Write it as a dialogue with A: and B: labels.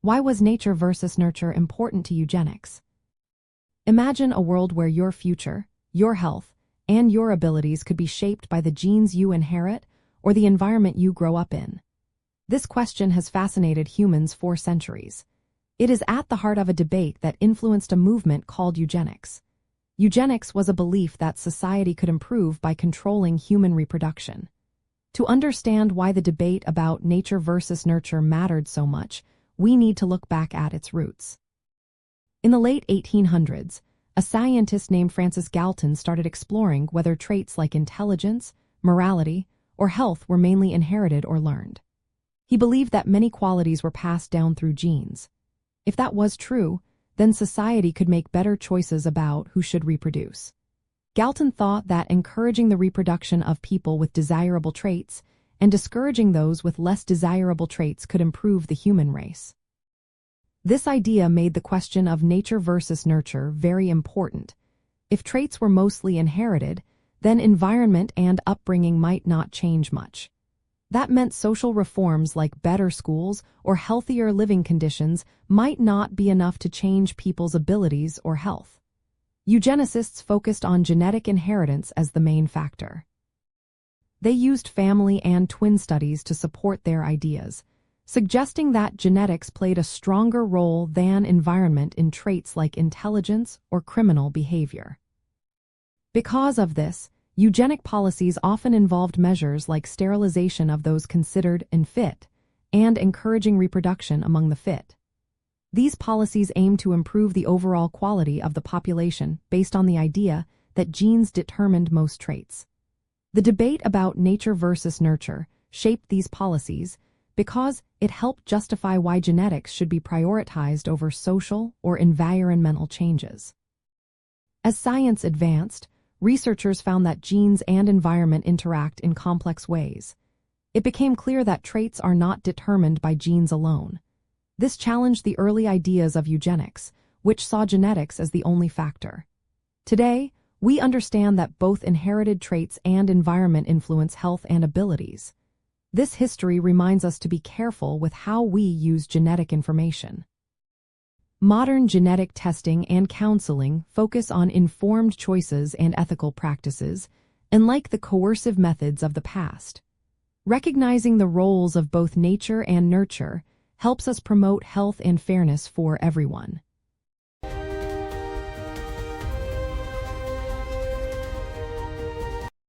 A: Why was nature versus nurture important to eugenics? Imagine a world where your future, your health, and your abilities could be shaped by the genes you inherit or the environment you grow up in. This question has fascinated humans for centuries. It is at the heart of a debate that influenced a movement called eugenics. Eugenics was a belief that society could improve by controlling human reproduction. To understand why the debate about nature versus nurture mattered so much, we need to look back at its roots. In the late 1800s, a scientist named Francis Galton started exploring whether traits like intelligence, morality, or health were mainly inherited or learned. He believed that many qualities were passed down through genes. If that was true, then society could make better choices about who should reproduce. Galton thought that encouraging the reproduction of people with desirable traits and discouraging those with less desirable traits could improve the human race. This idea made the question of nature versus nurture very important. If traits were mostly inherited, then environment and upbringing might not change much. That meant social reforms like better schools or healthier living conditions might not be enough to change people's abilities or health. Eugenicists focused on genetic inheritance as the main factor. They used family and twin studies to support their ideas, suggesting that genetics played a stronger role than environment in traits like intelligence or criminal behavior. Because of this, eugenic policies often involved measures like sterilization of those considered unfit and encouraging reproduction among the fit. These policies aimed to improve the overall quality of the population based on the idea that genes determined most traits. The debate about nature versus nurture shaped these policies because it helped justify why genetics should be prioritized over social or environmental changes. As science advanced, researchers found that genes and environment interact in complex ways. It became clear that traits are not determined by genes alone. This challenged the early ideas of eugenics, which saw genetics as the only factor. Today, we understand that both inherited traits and environment influence health and abilities. This history reminds us to be careful with how we use genetic information. Modern genetic testing and counseling focus on informed choices and ethical practices, unlike the coercive methods of the past. Recognizing the roles of both nature and nurture helps us promote health and fairness for everyone.